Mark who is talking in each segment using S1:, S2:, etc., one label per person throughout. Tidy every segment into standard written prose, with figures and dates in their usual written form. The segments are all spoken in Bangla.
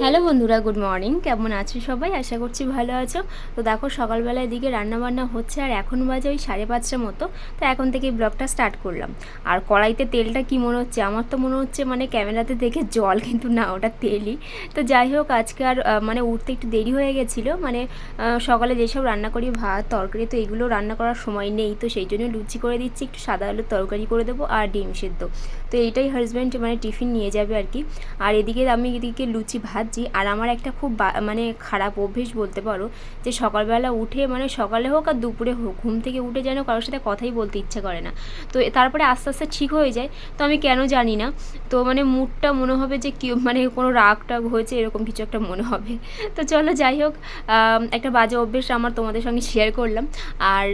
S1: হ্যালো বন্ধুরা, গুড মর্নিং। কেমন আছো সবাই? আশা করছি ভালো আছো। তো দেখো সকালবেলার দিকে রান্নাবান্না হচ্ছে আর এখন বাজে ওই 5:30 মতো। তো এখন থেকে ব্লগটা স্টার্ট করলাম। আর কড়াইতে তেলটা কি মনে হচ্ছে, আমার তো মনে হচ্ছে মানে ক্যামেরাতে দেখে জল, কিন্তু না, ওটা তেলই। তো যাই হোক, আজকে আর মানে উঠতে একটু দেরি হয়ে গেছিলো। মানে সকালে যেসব রান্না করি, ভাত তরকারি, তো এগুলো রান্না করার সময় নেই। তো সেই জন্য লুচি করে দিচ্ছি, একটু সাদা আলুর তরকারি করে দেবো আর ডিম সেদ্ধ। তো এইটাই হাজব্যান্ড মানে টিফিন নিয়ে যাবে আর কি। আর এদিকে আমি এদিকে লুচি ভাজছি। আর আমার একটা খুব মানে খারাপ অভ্যেস বলতে পারো, যে সকালবেলা উঠে মানে সকালে হোক আর দুপুরে হোক, ঘুম থেকে উঠে যেন কারোর সাথে কথাই বলতে ইচ্ছা করে না। তো তারপরে আস্তে আস্তে ঠিক হয়ে যায়। তো আমি কেন জানি না, তো মানে মুডটা মনে হবে যে কি মানে কোনো রাগ টাগ হয়েছে, এরকম কিছু একটা মনে হবে। তো চলো যাই হোক, একটা বাজে অভ্যেস আমার তোমাদের সঙ্গে শেয়ার করলাম। আর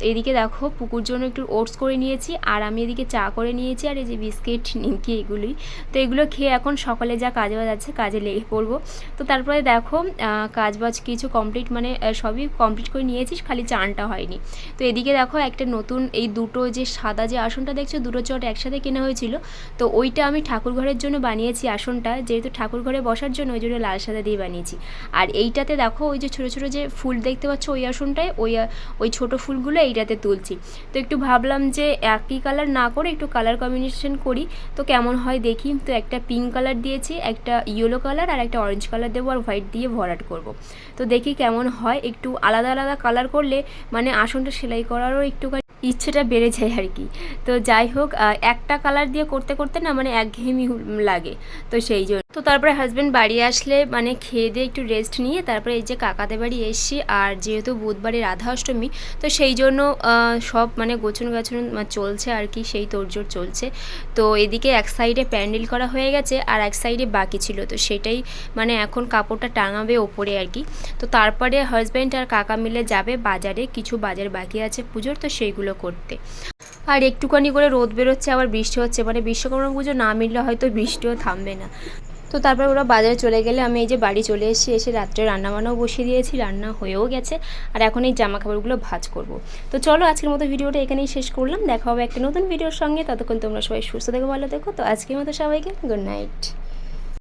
S1: এদিকে দেখো পুকুর জন্য একটু ওটস করে নিয়েছি, আর আমি এদিকে চা করে নিয়েছি, আর এই যে বিস্কিট নিমকি এগুলোই। তো এগুলো খেয়ে এখন সকালে যা কাজ বাজ আছে কাজে লেগে পড়বো। তো তারপরে দেখো কাজ বাজ কিছু কমপ্লিট, মানে সবই কমপ্লিট করে নিয়েছি, খালি চানটা হয়নি। তো এদিকে দেখো একটা নতুন এই দুটো যে সাদা যে আসনটা দেখছো, দুটো চট একসাথে কেনা হয়েছিল। তো ওইটা আমি ঠাকুর ঘরের জন্য বানিয়েছি আসনটা, যেহেতু ঠাকুর ঘরে বসার জন্য, ওই জন্য লাল সাদা দিয়ে বানিয়েছি। আর এইটাতে দেখো ওই যে ছোটো ছোটো যে ফুল দেখতে পাচ্ছ, ওই আসনটায় ওই ছোটো ফুলগুলো এইটাতে তুলছি। তো একটু ভাবলাম যে একই কালার না করে একটু কালার কম্বিনেশন করি, তো কেমন হয় দেখি। তো একটা পিঙ্ক কালার দিয়েছি, একটা ইয়েলো কালার আর একটা অরেঞ্জ কালার দেবো, আর হোয়াইট দিয়ে ভরাট করব। তো দেখি কেমন হয়। একটু আলাদা আলাদা কালার করলে মানে আসনটা সেলাই করারও একটুখানি ইচ্ছেটা বেড়ে যায় আর কি। তো যাই হোক, একটা কালার দিয়ে করতে করতে না মানে একঘেয়েমি লাগে। তো সেই জন্য তো তারপরে হাজব্যান্ড বাড়ি আসলে মানে খেয়ে দিয়ে একটু রেস্ট নিয়ে তারপরে এই যে কাকাদের বাড়ি এসছি। আর যেহেতু বুধবারে রাধা অষ্টমী, তো সেই জন্য সব মানে গোছন গাছন চলছে আর কি, সেই তোড়জোড় চলছে। তো এদিকে এক সাইডে প্যান্ডেল করা হয়ে গেছে, আর এক সাইডে বাকি ছিল, তো সেটাই মানে এখন কাপড়টা টাঙাবে ওপরে আর কি। তো তারপরে হাজব্যান্ড আর কাকা মিলে যাবে বাজারে, কিছু বাজার বাকি আছে পুজোর, তো সেইগুলো করতে। আর একটুখানি করে রোদ বেরোচ্ছে, আবার বৃষ্টি হচ্ছে, মানে বিশ্বকর্মা পুজো না মিললে হয়তো বৃষ্টিও থামবে না। তো তারপর ওরা বাজারে চলে গেলে আমি এই যে বাড়ি চলে এসেছি, এসে রাত্রে রান্নাবান্নাও বসিয়ে দিয়েছি, রান্না হয়েও গেছে। আর এখন এই জামা কাপড়গুলো ভাঁজ করব। তো চলো আজকের মতো ভিডিওটা এখানেই শেষ করলাম, দেখা হবে একটা নতুন ভিডিওর সঙ্গে। ততক্ষণ তোমরা সবাই সুস্থ থেকো, ভালো থেকো। তো আজকের মতো সবাইকে গুড নাইট।